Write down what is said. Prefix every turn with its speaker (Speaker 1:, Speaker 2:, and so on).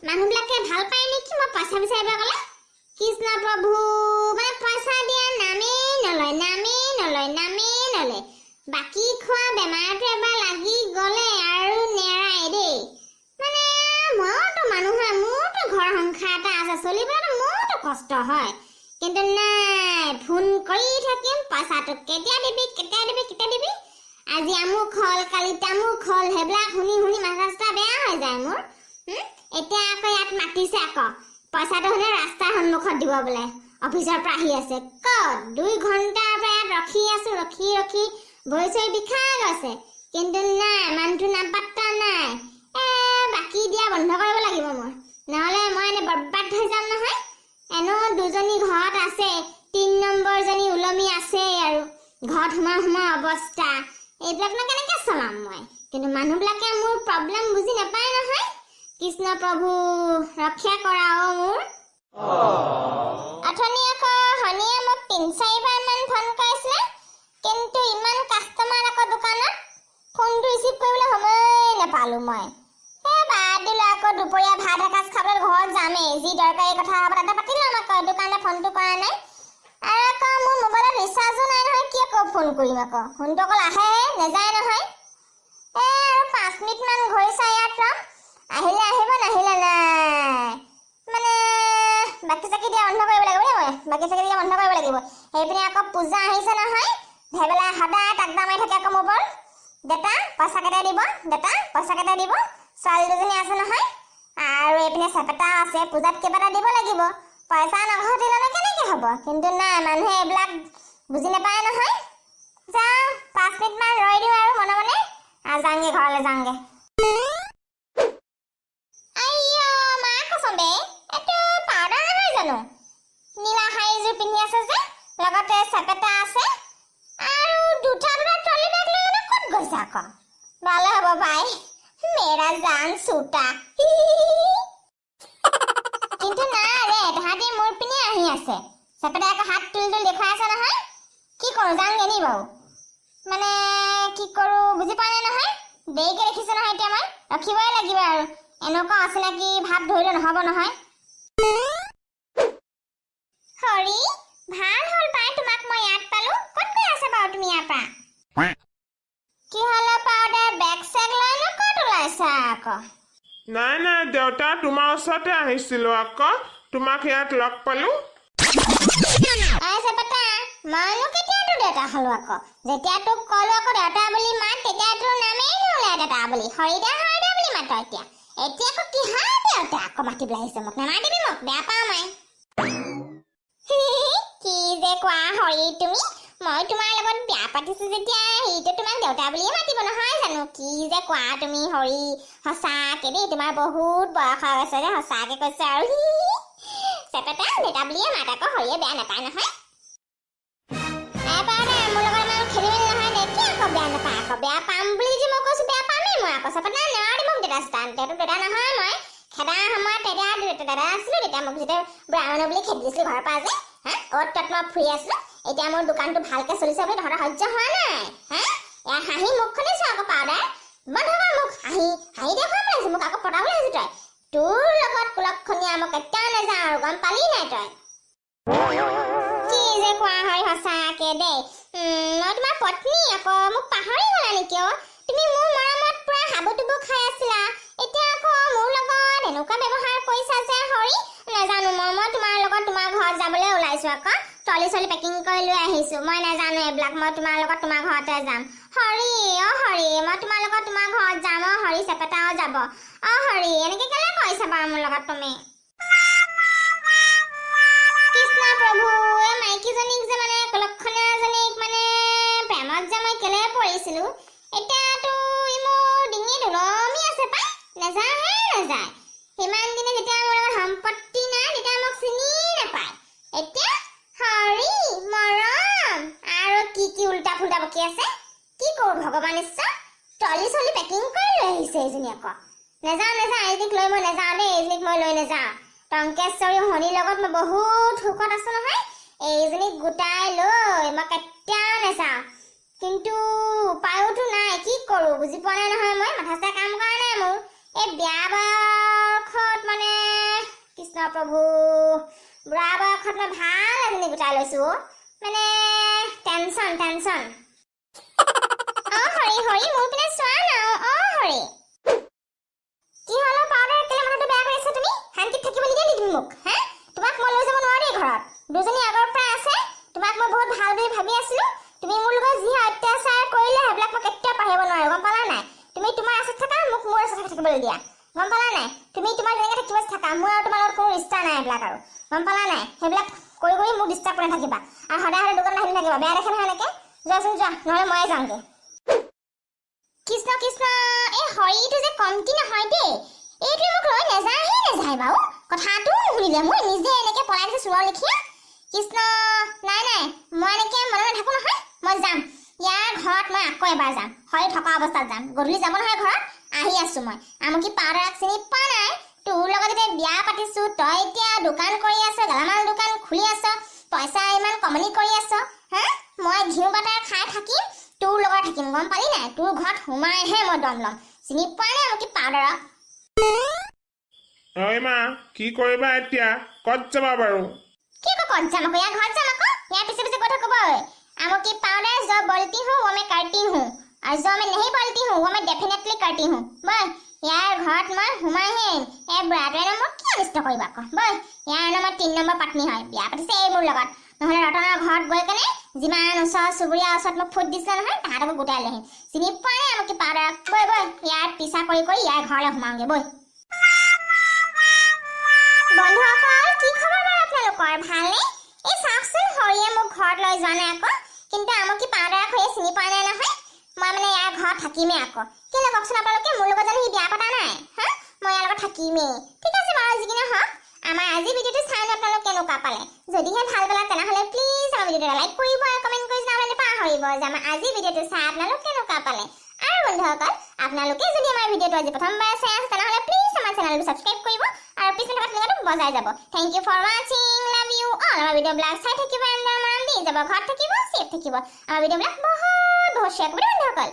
Speaker 1: মানুহবিলাকে ভাল পায় নেকি মই পইচা বিচাৰিব গ'লে? কৃষ্ণ প্ৰভু, মানে পইচা দিয়া নামেই নলয়। বাকী খোৱা বেমাৰটো এবাৰ লাগি গ'লে আৰু নেৰাই দেই। মানে মইতো মানুহ হয়, মোৰতো ঘৰ সংসাৰ এটা আছে, চলিবলৈতো মোৰতো কষ্ট হয়। কিন্তু নাই, ফোন কৰি থাকিম, পইচাটো কেতিয়া দিবি। আজি আমুক হ'ল, কালি তামুক হ'ল, সেইবিলাক শুনি মাথা চাথা বেয়া হৈ যায় মোৰ। এতিয়া আকৌ ইয়াত মাতিছে আকৌ পইচাটো শুনে ৰাস্তাৰ সন্মুখত দিব বোলে। অফিচৰ পৰা আহি আছে, ক'ত 2 ঘণ্টাৰ পৰা ইয়াত ৰখি আছো, ৰখি ভৰি চৰি বিষাই গৈছে। কিন্তু নাই, মানুহটো নাপাত্তা নাই। বাকী দিয়া বন্ধ কৰিব লাগিব মই, নহ'লে মই এনে বৰবাদ হৈ যাম নহয়। এনো 2জনী ঘৰত আছে, 3 নম্বৰজনী ওলমি আছে আৰু ঘৰত সোমা অৱস্থা। এইবিলাকনো কেনেকে চলাম মই? কিন্তু মানুহবিলাকে মোৰ প্ৰব্লেম বুজি নাপায় নহয়। কৃষ্ণ প্ৰভু ৰক্ষা কৰা মোৰ। অথনি আকৌ হনীয়ে মোক 3-4বাৰ মান ফোন কৰিছিলে, কিন্তু ইমান কাষ্টমাৰ আকৌ দোকানত ফোনটো ৰিচিভ কৰিবলৈ সময় নাপালো মই। বাদ দিলো, আকৌ দুপৰীয়া ভাত এসাঁজ খাবলৈ ঘৰত যামেই, যি দৰকাৰী কথা হ'ব তাতে পাতি ল'ম। আকৌ দোকানতে ফোনটো কৰা নাই, আৰু আকৌ মোৰ মোবাইলত ৰিচাৰ্জো নাই নহয়, কি আকৌ ফোন কৰিম? আকৌ ফোনটো অকল আহে নেযায় নহয়। আৰু 5 মিনিট মান ঘূৰি চাই ইয়াত ৰম, আহিলে আহিব, নাহিলে নাই। মানে বাকী চাকি দিয়া বন্ধ কৰিব লাগিব দেই মই, সেইপিনে আকৌ পূজা আহিছে নহয়, ভেবেলা সদায় টাকদা মাৰি থাকে আকৌ মোৰ ওপৰত। দেতা পইচা কেইটা দিব, ছোৱালী 2জনী আছে নহয়, আৰু এইপিনে চেপেটাও আছে, পূজাত কিবা এটা দিব লাগিব। পইচা নঘটিলেনো কেনেকে হ'ব? কিন্তু নাই, মানুহে এইবিলাক বুজি নাপায় নহয়। যাওঁ 5 মিনিট মান ৰৈ দিওঁ আৰু মনে যাওঁগে, ঘৰলৈ যাওঁগে। মা কচম বে, এইটো পাউডাৰ নহয় জানো? নীলা শাৰীযোৰ পিন্ধি আছে যে, লগতে চেপেটা আছে, আৰু দুটা ট্ৰলি বেগ লৈ ক'ত গৈছে আকৌ? ভালে হ'ব ভাই, মেৰা জান ছুটা। কিন্তু নাই ৰে, তাহাঁতি মোৰ পিনে আহি আছে। চেপেটা আকৌ হাত তুলি দেখুৱাই আছে নহয়। কি কৰোঁ, যাওঁগে নি বাৰু? মানে কি কৰোঁ বুজি পোৱা নাই নহয়। দেৰিকে দেখিছে নহয়, এতিয়া মই ৰখিবই লাগিব আৰু। এনেকুৱা অচিনাকি ভাৱ ধৰিলে নহ'ব নহয়। হৰি, ভাল হ'ল পাই তোমাক মই ইয়াত পালো। ক'ত গৈ আছে বাৰু তুমি ইয়াৰ পৰা? কি হ'লে পাউডাৰ বেগ চেগ লৈ নো ক'ত ওলাইছা আকৌ?
Speaker 2: নাই দেউতা, তোমাৰ ওচৰতে আহিছিলো আকৌ, তোমাক ইয়াত লগ পালো।
Speaker 1: চেপেটা, মইনো কেতিয়াতো দেউতা হলো আকৌ? যেতিয়া তোক ক'লো আকৌ দেউতা বুলি মাত, তেতিয়া তোৰ নামেই নোলাই দেউতা বুলি। হৰিদা বুলি মাত এতিয়া আকৌ কিহৰ দেউতা আকৌ মাতিবলৈ আহিছে মোক? নামাতিবি মোক, বেয়া পাওঁ মই। কি যে কোৱা হৰি তুমি? মই তোমাৰ লগত বিয়া পাতিছো যেতিয়া সেইটো তোমাক দেউতা বুলিয়ে মাতিব নহয় জানো? কি যে কোৱা তুমি হৰি, সঁচাকে দেই, তোমাৰ বহুত বয়স হৈ গৈছে যে, সঁচাকে কৈছে আৰু। চেপেটা, দেউতা বুলিয়ে মাত আকৌ, হৰিয়ে বেয়া নাপায় নহয়। মোৰ লগত ইমান খেলি মেলি নহয় দে, কি আকৌ বেয়া নাপায় আকৌ? বেয়া পাম বুলি যে মই কৈছো, বেয়া পামেই মই আকৌ। চেপেটা নেৱাৰি মোক দেউতা স্থান, দেউতা নহয় মই। খেদাৰ সময়ত তেতিয়া দাদা আছিলো, তেতিয়া মোক যেতিয়া বুঢ়া মানুহ বুলি খেদি দিছিলো ঘৰৰ পৰা যে, অ'ত ত'ত মই ফুৰি আছিলো। এতিয়া মোৰ দোকানটো ভালকে চলিছে বুলি তহঁতৰ সহ্য হোৱা নাই? এয়া হাঁহি মুখখনে চোৱা আকৌ পাউডাৰ। বন্ধ কৰ মুখ, হাঁহি দেখুৱাব লাগিছে মোক, আকৌ পটাবলৈ আহিছো তই। তোৰ লগত কুলক্ষণীয়া মই কেতিয়াও নাযাওঁ আৰু, গম পালি নাই তই? কি যে কোৱা হয় সঁচাকে দেই। মই তোমাৰ পত্নী আকৌ, মোক পাহৰি গলা নেকি? তুমি মোৰ মৰমত পুৰা হাবুডুবু খাই আছিলা, এতিয়া আকৌ মোৰ লগত এনেকুৱা ব্যৱহাৰ কৰিছা যে হৰি। নাজানো, মই তোমাৰ লগত তোমাৰ ঘৰত যাবলৈ ওলাইছো আকৌ। ট্ৰলি পেকিং কৰি লৈ আহিছো। মই নাজানো এইবিলাক, মই তোমাৰ লগত তোমাৰ ঘৰতে যাম। হৰি, হৰি, মই তোমাৰ লগত তোমাৰ ঘৰত যাম। হৰি, চেপেটাও যাব। হৰি, এনেকে কেলে কৈছা বাৰু মোৰ লগত তুমি? কৃষ্ণ প্ৰভু, এই মাইকীজনীক যে মানে কুলক্ষণীয়াজনীক মানে প্ৰেমত যে মই কেলে পৰিছিলো, এতিয়াতো ই মোৰ ডিঙিত ওলমি আছে পাই। নাযায়। সিমান দিনে যেতিয়া মোৰ লগত সম্পত্তি নাই, তেতিয়া মোক চিনি নাপায়। এতিয়া হৰি, মৰম, আৰু কি উল্টা ফুল্টা বকি আছে। কি কৰো ভগৱান ঈশ্বৰ? ট্ৰলি পেকিং কৰি লৈ আহিছে এইজনী আকৌ। নাযাওঁ, এইজনীক লৈ মই নাযাওঁ দেই, এইজনীক মই লৈ নাযাওঁ। টংকেশ্বৰী হনিৰ লগত মই বহুত সুখত আছো নহয়। এইজনীক গোটাই লৈ মই কেতিয়াও নাযাওঁ। কিন্তু উপায়োতো নাই, কি কৰো বুজি পোৱা নাই নহয় মই, মাথা চাথা কাম কৰা নাই মোৰ। এই বিয়া বাৰু বয়সত মানে কৃষ্ণ প্ৰভু বুঢ়া বয়সত মই ভাল এজনী গোটাই লৈছো মানে টেনচন হৰি মোৰ পিনে চোৱা না হৰি কি হলো পাউডাৰ কেলে মাথাটো বেয়া কৰি আছা তুমি শান্তিত থাকিব নিদিয়া নি তুমি মোক হে তোমাক মই লৈ যাব নোৱাৰি ঘৰত দুজনী আগৰ পৰা আছে তোমাক মই বহুত ভাল বুলি ভাবি আছিলো তুমি মোৰ লগত যি অত্যাচাৰ কৰিলে হেবিলাক মই কেতিয়াও পাহৰিব নোৱাৰো গম পালা নাই তুমি তোমাৰ আছে থাকা মোক মোৰ আছে থাকিবলৈ দিয়া গম পালা নাই তুমি তোমাৰ যেনেকৈ থাকিব থাকা মোৰ আৰু তোমাৰ লগত কোনো ৰিষ্টা নাই এইবিলাক আৰু গম পালা নাই সেইবিলাক কৰি মোক ডিষ্টাৰ্ব কৰি নাথাকিবা আৰু সদায় দোকান আহি নাথাকিবা বেয়া দেখে নহয় এনেকৈ যোৱাচোন যোৱা নহ'লে ময়ে যাওঁগৈ কৃষ্ণ এই হৰিটো যে কমটি নহয় দেই এইটো মোক লৈ নাযায় বাৰু কথাটো শুনিলে মই নিজে এনেকৈ পলাই দিছোঁ চোৰৰ লেখীয়া কৃষ্ণ নাই মই এনেকৈ মনে নাথাকোঁ নহয় মই যাম ইয়াৰ ঘৰত মই আকৌ এবাৰ যাম হৰি থকা অৱস্থাত যাম গধূলি যাব নহয় ঘৰত আহি আছোঁ মই আমুকি পাউডাৰক চিনি পোৱা নাই তোৰ লগত এতিয়া বিয়া পাতিছোঁ তই এতিয়া দোকান কৰি আছ গেলামাল দোকান খুলি আছ পইচা ইমান কমনি কৰি আছ হা মই ঘিউ বাটাৰ খাই থাকিম তোৰ লগত থাকিম গম পালি নাই তোৰ ঘৰত সোমাইহে মই দম ল'ম চিনি পোৱা নাই আমুকি পাউডাৰক
Speaker 2: ঐ মা কি কৰিবা এতিয়া ক'ত যাবা বাৰু
Speaker 1: কি ক'ত যাম আকৌ ইয়াৰ ঘৰত যাম আকৌ ইয়াৰ পিছে গৈ থাকো আমুকি पाउडर जो बोलती हूँ वो मैं करती हूँ और जो मैं नहीं बोलती हूँ वो मैं डेफिनेटली करती हूँ बोल यार घाट मैं हुमाई है ए ब्रादर ने मोर क्या निष्ठ करिबा क बोल यार न मैं 3 नंबर पत्नी है बिया पातिसे ए मोर लगत নহলে ৰতনৰ ঘৰত গৈ কেনে যিমান ওচৰ চুবুৰীয়া ওচৰত মোক ফুট দিছে নহয় তাহাঁতক গোটাই লহিম চিনি পোৱা নাই আমুকি পাউডাৰ বৈ ইয়াৰ পিছা কৰি ইয়াৰ ঘৰলৈ সোমাওঁগে বৈ বন্ধুসকল কি খবৰ বাৰু আপোনালোকৰ ভালনে এই চাওকচোন হৰিয়ে মোক ঘৰত লৈ যোৱা নাই আকৌ কিন্তু আমুকি পাউডাৰ হৈ চিনি পোৱা নাই নহয় মই মানে ইয়াৰ ঘৰত থাকিমেই আকৌ কেলে কওকচোন আপোনালোকে মোৰ লগত জানো সি বিয়া পতা নাই হা মই ইয়াৰ লগত থাকিমেই ঠিক আছে বাৰু যিকিনে হওক আমাৰ আজি ভিডিঅ'টো চাই আপোনালোক কেনেকুৱা পালে যদিহে ভাল পালে তেনেহ'লে প্লিজ আমাৰ ভিডিঅ'টো লাইক কৰিব আৰু কমেণ্ট কৰি জনাবলৈ পাহৰিব যে আমাৰ আজি ভিডিঅ'টো চাই আপোনালোক কেনেকুৱা পালে আৰু বন্ধুসকল আপোনালোকে যদি আমাৰ ভিডিঅ'টো আজি প্ৰথমবাৰ চাই আছে তেনেহ'লে প্লিজ আমাৰ চেনেলটো ছাবস্ক্ৰাইব কৰিব আৰু পিছতে থকা লিংকটো বজাই যাব থেংক ইউ ফৰ ৱাচিং লাভ ইউ অল আমাৰ ভিডিঅ'বিলাক চাই থাকিব আৰু মৰম দি যাব ঘৰত থাকিব চেফ থাকিব আমাৰ ভিডিঅ'বিলাক বহুত শ্বেয়াৰ কৰিব বন্ধুসকল